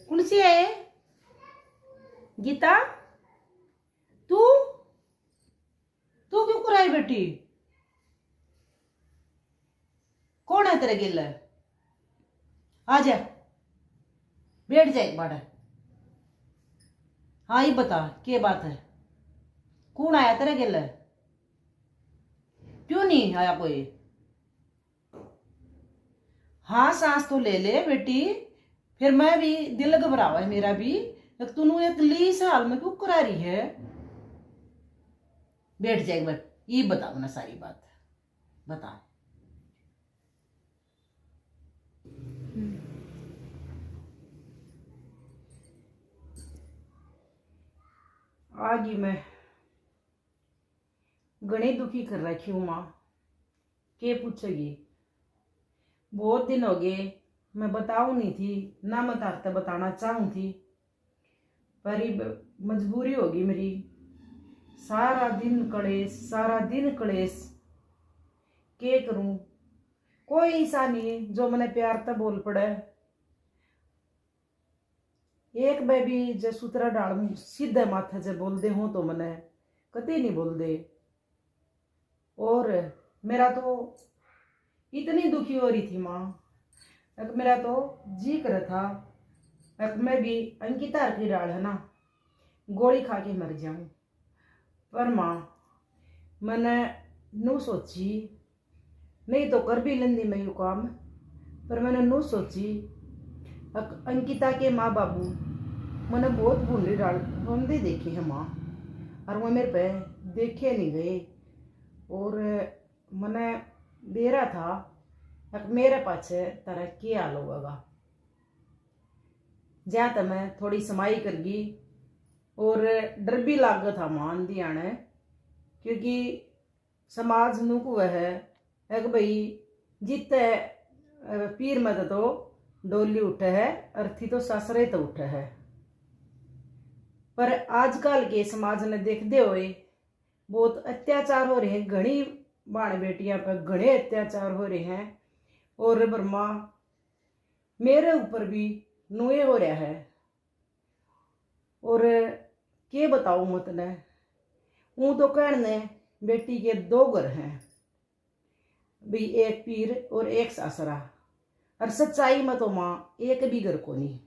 कौन सी है गीता? तू तू क्यों कराई बेटी? कौन है तेरे गिल? आ जा, बैठ जा एक बार। हाँ ये बता क्या बात है? कौन आया तेरे गिल? क्यों नहीं आया कोई? हाँ सांस तो ले ले बेटी, फिर मैं भी दिल घबरावा है मेरा भी। तू एक ली साल में क्यों करा रही है? बैठ जा एक बार, ये बता ना सारी बात बता। आगी मैं घनी दुखी कर रखी हूँ माँ, के पूछेगी? बहुत दिन हो गए मैं बताऊं नहीं थी ना, मैं तारते बताना चाहूं थी पर मजबूरी होगी मेरी। सारा दिन कलेश, सारा दिन कलेश, के करूं? कोई ऐसा नहीं जो मैंने प्यार तक बोल पड़े। एक बेबी जो सूत्रा डाल सीधे माथे से बोल दे हूं तो मैंने कभी नहीं बोल दे। और मेरा तो इतनी दुखी हो रही थी माँ, मेरा तो जी कर था मैं भी अंकिता की डाल है ना गोली खा के मर जाऊं। पर माँ मैंने नू सोची, नहीं तो कर भी लेंदी मैं यू काम, पर मैंने नू सोची अंकिता के माँ बाबू मैंने बहुत बूंदी डाल रोंदे देखे हैं माँ, और वो मेरे पे देखे नहीं गए। और मैंने दे रहा था मेरे पाछे तरह के हाल होगा। जहाँ तक मैं थोड़ी समाई कर गई और डर भी लाग था मान दिया ने, क्योंकि समाज नुक वह है एक भाई जितने पीर मत तो डोली उठे है, अर्थी तो ससरे तो उठे है। पर आजकल के समाज ने देखते हुए बहुत अत्याचार हो रहे हैं, घनी बाण बेटियां पर घने अत्याचार हो रहे हैं। और ब्रह्मा मेरे ऊपर भी नुए हो रहा है। और के बताऊं मतलब हूँ तो कहने बेटी के दो घर हैं भी, एक पीर और एक सासरा, और सच्चाई में तो माँ एक भी घर को नहीं।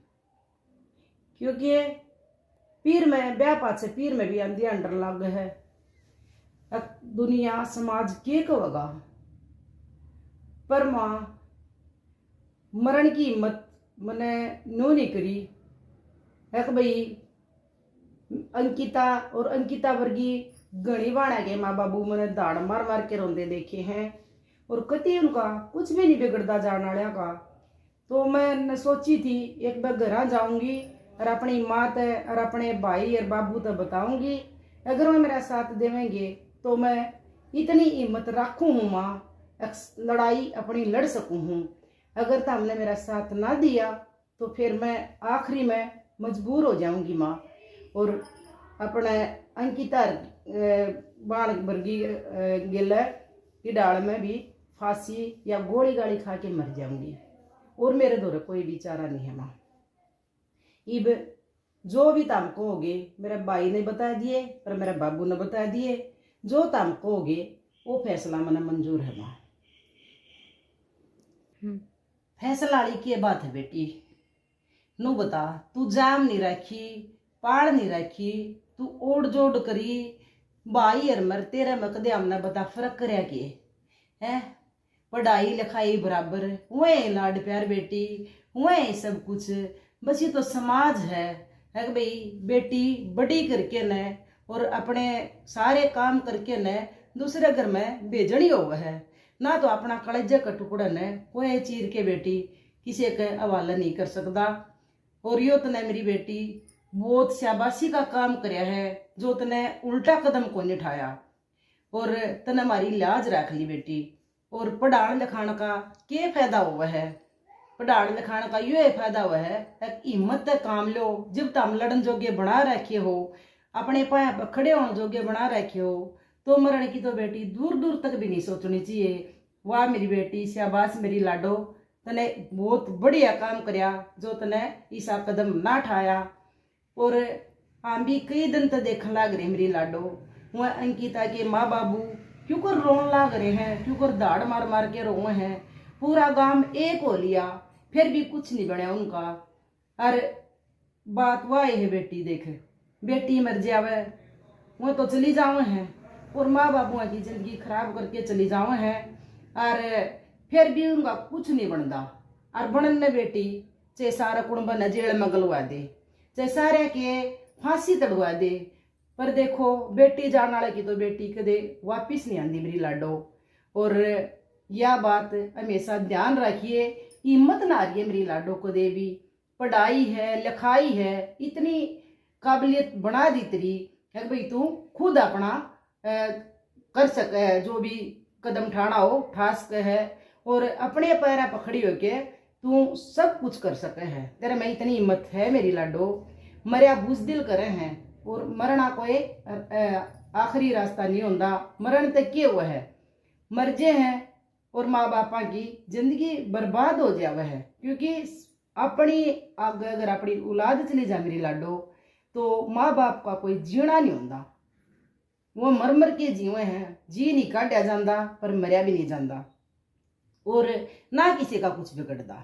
क्योंकि पीर में ब्याह पाछे पीर में भी अंधी अंडर लग है। दुनिया समाज के कहोगा, पर माँ मरण की हिम्मत मैंने नो नहीं करी है कि भाई अंकिता और अंकिता वर्गी घनी बाणा के माँ बाबू मैंने दाड़ मार मार के रोंदे देखे हैं, और कति उनका कुछ भी नहीं बिगड़ता जाने वाला का। तो मैं सोची थी एक बार घर जाऊंगी और अपनी माँ ते और अपने भाई और बाबू तक बताऊंगी, अगर वो मेरा साथ देवेंगे तो मैं इतनी हिम्मत रखूँ हूँ माँ, लड़ाई अपनी लड़ सकूँ हूँ। अगर तो हमने मेरा साथ ना दिया तो फिर मैं आखिरी में मजबूर हो जाऊंगी माँ, और अपने अंकिता बाण वर्गी गिला की डाल में भी फांसी या गोली गाली खा के मर जाऊंगी। और मेरे दौरे कोई भी चारा नहीं है माँ। इब जो भी तम कहोगे, मेरे भाई ने बता दिए और मेरे बाबू ने बता दिए, जो तम कहोगे वो फैसला मैंने मंजूर है माँ। फैसला वाली की बात है बेटी, नू बता तू जाम नहीं रखी, पाड़ नहीं रखी, तू ओढ़ जोड़ करी भाई और मर तेरे में कदे हमने बता फर्क करया के है? पढ़ाई लिखाई बराबर हुए, लाड प्यार बेटी हुए, सब कुछ। बस ये तो समाज है कि भाई बेटी बड़ी करके न और अपने सारे काम करके न दूसरे घर में भेजनी हो है ना, तो अपना कलेजे का टुकड़ा न कोई चीर के बेटी किसी के हवाला नहीं कर सकता। और यो तने मेरी बेटी बहुत शाबाशी का काम करया है, जो तने उल्टा कदम को नहीं उठाया और तने हमारी लाज रख ली बेटी। और पढ़ाने लिखाने का क्या फायदा हुआ है? पढ़ाने लिखाने का यो फायदा हुआ है हिम्मत से काम लो, जब तम लड़न जोगे बना रखे हो, अपने पाए पर खड़े होने जोगे बना रखे हो, तो मरण की तो बेटी दूर दूर तक भी नहीं सोचनी चाहिए। वाह मेरी बेटी, शाबाश मेरी लाडो, तने बहुत बढ़िया काम करया जो तने ईसा कदम ना ठाया। और हम भी कई दिन तक देखने लग रहे मेरी लाडो, वह अंकिता के माँ बाबू क्यों कर रोन लग रहे हैं, क्यों कर दाड़ मार मार के रोए हैं। पूरा गांव एक हो लिया फिर भी कुछ नहीं बनया उनका। अरे बात वह है बेटी, देख बेटी मर जावे वो तो चली जावे हैं और माँ बाबुआ की जिंदगी खराब करके चली जावे हैं और फिर भी उनका कुछ नहीं बनता। और बनन ने बेटी चाहे सारा कुंब न जेल में गलवा दे, चाहे सारे के फांसी तड़वा दे, पर देखो बेटी जाने वाले की तो बेटी कदे वापिस नहीं आती मेरी लाडो। और यह बात हमेशा ध्यान रखिए, हिम्मत ना रही है मेरी लाडो को दे भी। पढ़ाई है लिखाई है इतनी काबिलियत बना दी तेरी है भाई, तू खुद अपना कर सके, जो भी कदम उठाना हो उठा सके है और अपने पैर पकड़ी होके तू सब कुछ कर सके है। तेरे में इतनी हिम्मत है मेरी लाडो। मरिया बुजदिल करे हैं और मरना कोई आखिरी रास्ता नहीं होता, मरण तक के हुआ है मरजे हैं और माँ बापा की जिंदगी बर्बाद हो जावे है। क्योंकि अपनी आगे अगर अपनी औलाद चली जा मेरी लाडो तो माँ बाप का कोई जीना नहीं होता, वो मर मर के जीवे हैं, जी नहीं काटा जाता पर मरिया भी नहीं जाता और ना किसी का कुछ बिगड़ता।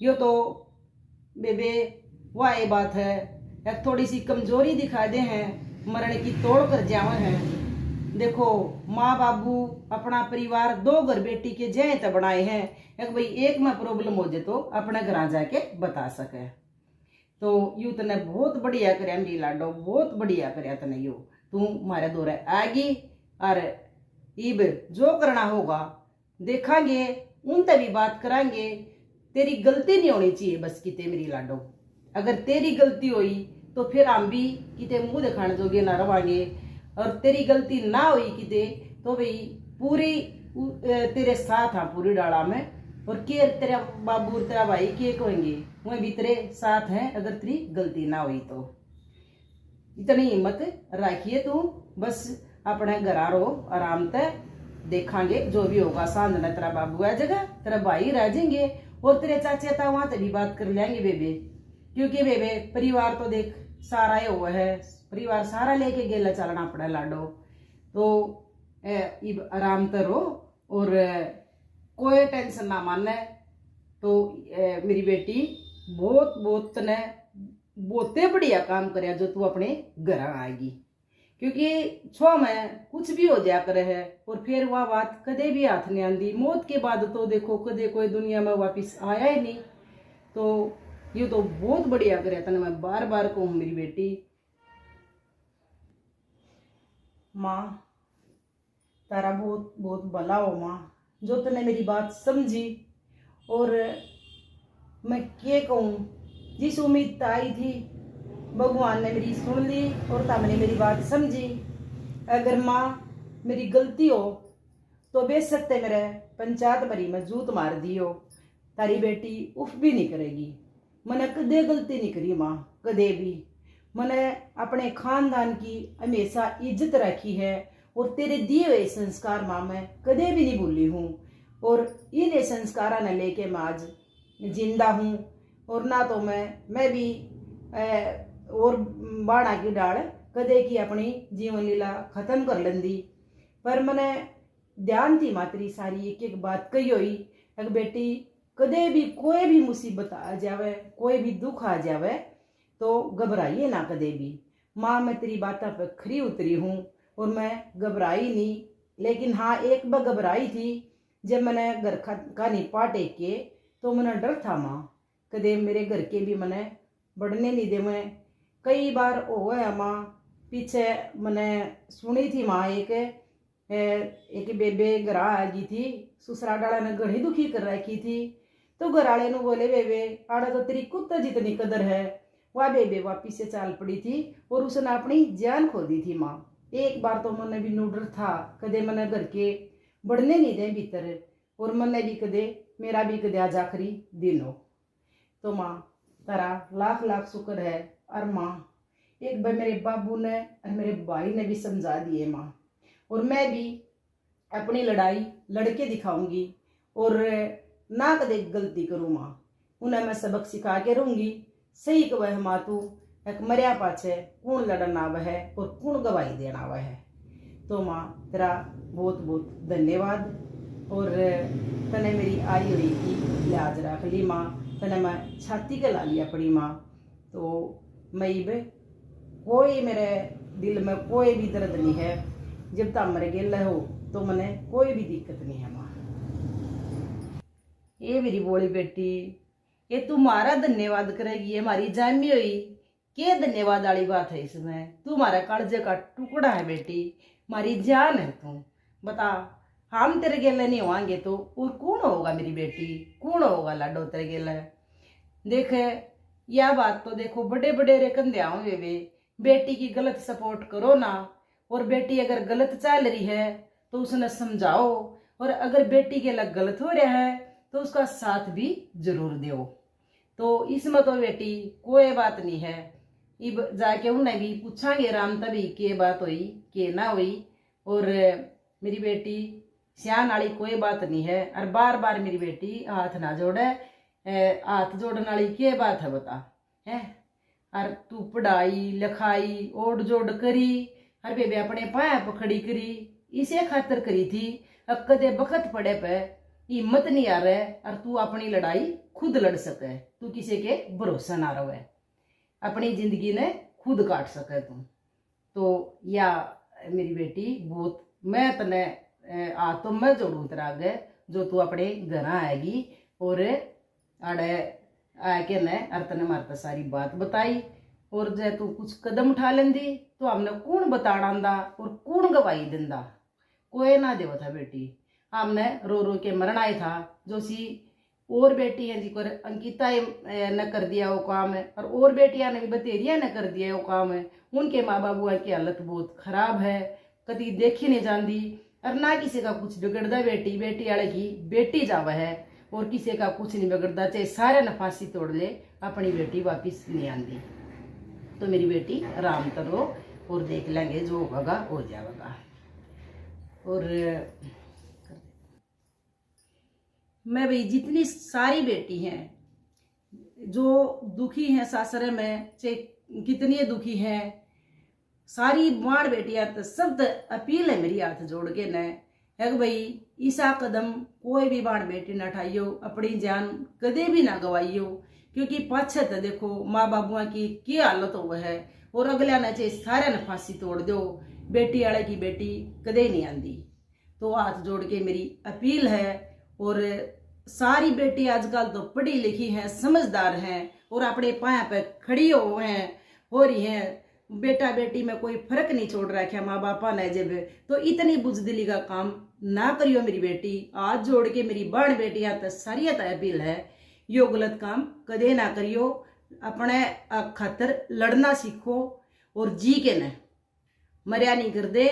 यो तो बेबे वह बात है, एक थोड़ी सी कमजोरी दिखा दे हैं, मरण की तोड़ कर जावे हैं। देखो माँ बाबू अपना परिवार दो घर बेटी के जय तो बनाए हैं, एक भाई एक में प्रॉब्लम हो जाए तो अपने घर जाके बता सके। तो यू तने बहुत बढ़िया करया मेरी लाडो, बहुत बढ़िया करया तने यू, तू मारे दौरे आएगी और इब जो करना होगा देखांगे, उन तभी बात करांगे। तेरी गलती नहीं होनी चाहिए बस किते मेरी लाडो, अगर तेरी गलती हुई तो फिर हम भी किते मुंह दिखाने जोगे ना रवांगे, और तेरी गलती ना हुई किते तो भाई पूरी तेरे साथ हाँ पूरी डाला में, और के तेरा बाबू तेरा भाई के कहेंगे वह भी तेरे साथ हैं अगर तेरी गलती ना हुई तो। इतनी हिम्मत रखिए तू, बस अपने घर रहो आराम से, देखांगे जो भी होगा। सांझ ने तेरा बाबू आ जाएगा, तेरा भाई रह जाएंगे और तेरे चाचे था वहां तभी बात कर लेंगे बेबे। क्योंकि बेबे परिवार तो देख सारा ही हुआ है, परिवार सारा लेके गेला चलना पड़ा लाडो। तो इब आराम से रहो और कोई टेंशन ना माने। तो मेरी बेटी बहुत बहुत ने बहुते बढ़िया काम करया जो तू अपने घर आएगी, क्योंकि छो में कुछ भी हो जाया करे है और फिर वह बात कदे भी हाथ नहीं आती। मौत के बाद तो देखो कदे कोई दुनिया में वापिस आया ही नहीं। तो ये तो बहुत बढ़िया करया तने, मैं बार बार कहूँ मेरी बेटी। माँ तारा बहुत बहुत भला हो माँ, जो तने मेरी बात समझी। और मैं क्या कहूँ, जिस उम्मीद आई थी भगवान ने मेरी सुन ली और तुमने मेरी बात समझी। अगर माँ मेरी गलती हो तो बेशक ते मेरे पंचायत भरी में जूत मार दी हो, तारी बेटी उफ भी नहीं करेगी। मैंने कदे गलती नहीं करी माँ, कदे भी। मैंने अपने खानदान की हमेशा इज्जत रखी है और तेरे दिए हुए संस्कार माँ मैं कदे भी नहीं भूली हूँ, और इन संस्कारों ने लेके मैं आज जिंदा हूँ। और ना तो मैं भी और बाड़ा की डाल कदे की अपनी जीवन लीला खत्म कर लेंदी, पर मैंने ध्यान थी मातरी सारी एक एक बात कही हुई। एक बेटी कदे भी कोई भी मुसीबत आ जावे, कोई भी दुख आ जावे तो घबराइए ना कदे भी। माँ मैं तेरी बातों पर खरी उतरी हूँ और मैं घबराई नहीं। लेकिन हाँ एक बार घबराई थी जब मैंने घर का निपा टेक के, तो मैंने डर था माँ कदे मेरे घर के भी मैंने बढ़ने नहीं दे। मैं कई बार हो है माँ पीछे मैंने सुनी थी माँ एक बेबे घरा आ गई थी, ससुरा डाला ने घड़ी दुखी कर रखी थी। तो घर वाले ने बोले बेबे आड़ा तो तेरी कुत्ता जितनी कदर है। वह बेबे वापिस से चाल पड़ी थी और उसने अपनी जान खो दी थी माँ। एक बार तो मैंने भी नूडर था कदे मैंने घर के बढ़ने नहीं दे भीतर, और मैंने भी कदे मेरा भी कदे आज आखिरी दिन हो। तो माँ तारा लाख लाख शुक्र है। और माँ एक बार मेरे बाबू ने और मेरे भाई ने भी समझा दिए माँ, और मैं भी अपनी लड़ाई लड़के दिखाऊंगी। और ना कदे गलती करूँ माँ। उन्हें मैं सबक सिखा के रहूँगी। सही कवह माँ तू, एक मरिया पाछे कौन लड़न आव है और कौन गवाही देना आव है। तो माँ तेरा बहुत बहुत धन्यवाद। और तने मेरी आई हुई की लिहाज रख ली माँ, तने मैं छाती के ला लिया पड़ी माँ। तो मैं इब कोई मेरे दिल में कोई भी दर्द नहीं है। जब तक मरे गेल हो तो मने कोई भी दिक्कत नहीं है माँ। ये मेरी बोली बेटी, ये तुम्हारा धन्यवाद करेगी, ये हमारी जामी हुई। क्या धन्यवाद वाली बात है इसमें? तू हमारा कालजे का टुकड़ा है बेटी, हमारी जान है तू। बता, हम तेरे गेले नहीं होंगे तो और कौन होगा मेरी बेटी? कौन होगा लाडो तेरे गेले? देख, यह बात तो देखो बड़े बड़े रे कंधे होंगे वे, बेटी की गलत सपोर्ट करो ना। और बेटी अगर गलत चल रही है तो उसने समझाओ, और अगर बेटी के लग गलत हो रहा है तो उसका साथ भी जरूर दो। तो इसमें तो बेटी कोई बात नहीं है। इब जाके उन्हें भी पूछांगे राम तभी के बात हुई के ना हुई। और मेरी बेटी सियान वाली कोई बात नहीं है। और बार बार मेरी बेटी हाथ ना जोड़े, हाथ जोड़ने वाली के बात है बता है? और तू पढ़ाई लिखाई ओढ़ जोड़ करी, और बेबे अपने पाया पकड़ी करी, इसे खातर करी थी। अब कदे बखत पड़े पे हिम्मत नहीं आ रहा है, और तू अपनी लड़ाई खुद लड़ सके, तू किसी के भरोसा ना रहे, अपनी जिंदगी ने खुद काट सके तू। तो या मेरी बेटी बहुत, मैं तने आ तो मैं जोड़ू तेरा आगे, जो तू अपने घर आएगी और आड़े आके ने और तने मारता सारी बात बताई। और जे तू कुछ कदम उठा लेंदी तो हमने कौन बताड़ा और कौन गवाही देंदा? कोई ना देव था बेटी। हमने रो रो के मरना ही था। जो सी और बेटी है जिको अंकिता ने कर दिया वो काम है, और बेटियां ने भी बतेरिया ने कर दिया वो काम है। उनके माँ बाबू की हालत बहुत खराब है, कभी देखी नहीं जाती, और ना किसी का कुछ बिगड़ता। बेटी बेटी वाले की बेटी जावा है, और किसी का कुछ नहीं बिगड़ता, चाहे सारे ने फांसी तोड़ ले, अपनी बेटी वापिस नहीं आती। तो मेरी बेटी आराम करो और देख लेंगे, जो होगा हो जाएगा। और मैं भाई जितनी सारी बेटी हैं जो दुखी हैं सासरे में, चाहे कितनी दुखी हैं, सारी बाण बेटियां तो सब अपील है मेरी हाथ जोड़ के न है भाई, ईसा कदम कोई भी बाण बेटी ना उठाइयो, अपनी जान कदे भी ना गवाइयो। क्योंकि पाछे तो देखो माँ बाबुआ की क्या हालत हो है, और अगलिया ने चाहे सारे ने फांसी तोड़ दो, बेटी वाले की बेटी कदे नहीं आती। तो हाथ जोड़ के मेरी अपील है। और सारी बेटी आजकल तो पढ़ी लिखी हैं, समझदार हैं, और अपने पाया पे खड़ी हो रही हैं। बेटा बेटी में कोई फर्क नहीं छोड़ रखा माँ बापा ने। जब तो इतनी बुजदिली का काम ना करियो मेरी बेटी। हाथ जोड़ के मेरी बहन बेटियां तो सारिया अपील है, यो गलत काम कदे ना करियो। अपने खातर लड़ना सीखो, और जी के न मरिया नहीं कर दे।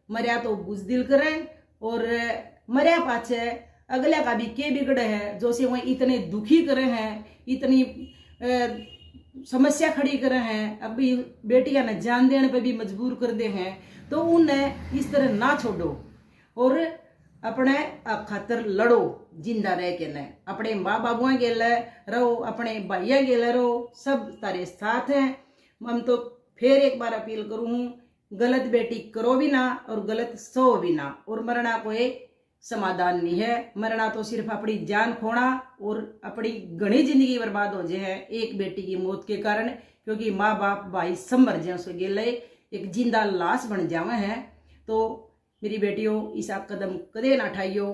मरिया तो बुजदिल करें, और मरिया पाछे अगले का भी के बिगड़े है, जो से वह इतने दुखी करे हैं, इतनी समस्या खड़ी करे हैं, अभी बेटियां ने जान देने पे भी मजबूर कर दे हैं। तो उन्हें इस तरह ना छोड़ो, और अपने खातर लड़ो जिंदा रह के न। अपने माँ बाबुआ के लिए रहो, अपने भाइयों के लिए रहो, सब तारे साथ हैं। हम तो फिर एक बार अपील करूँ, गलत बेटी करो भी ना और गलत सो भी ना। और मरना कोई समाधान नहीं है, मरना तो सिर्फ अपनी जान खोना और अपनी घनी जिंदगी बर्बाद हो जाए एक बेटी की मौत के कारण। क्योंकि माँ बाप भाई सब मर जाए, उसके गेले एक जिंदा लाश बन जावे हैं। तो मेरी बेटियों, इस कदम कदे ना उठाइयो।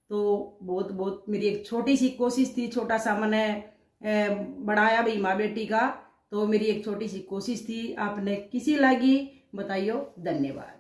तो बहुत बहुत मेरी एक छोटी सी कोशिश थी, छोटा सा मैंने बढ़ाया भाई माँ बेटी का। तो मेरी एक छोटी सी कोशिश थी, आपने किसी लगी बताइयो। धन्यवाद।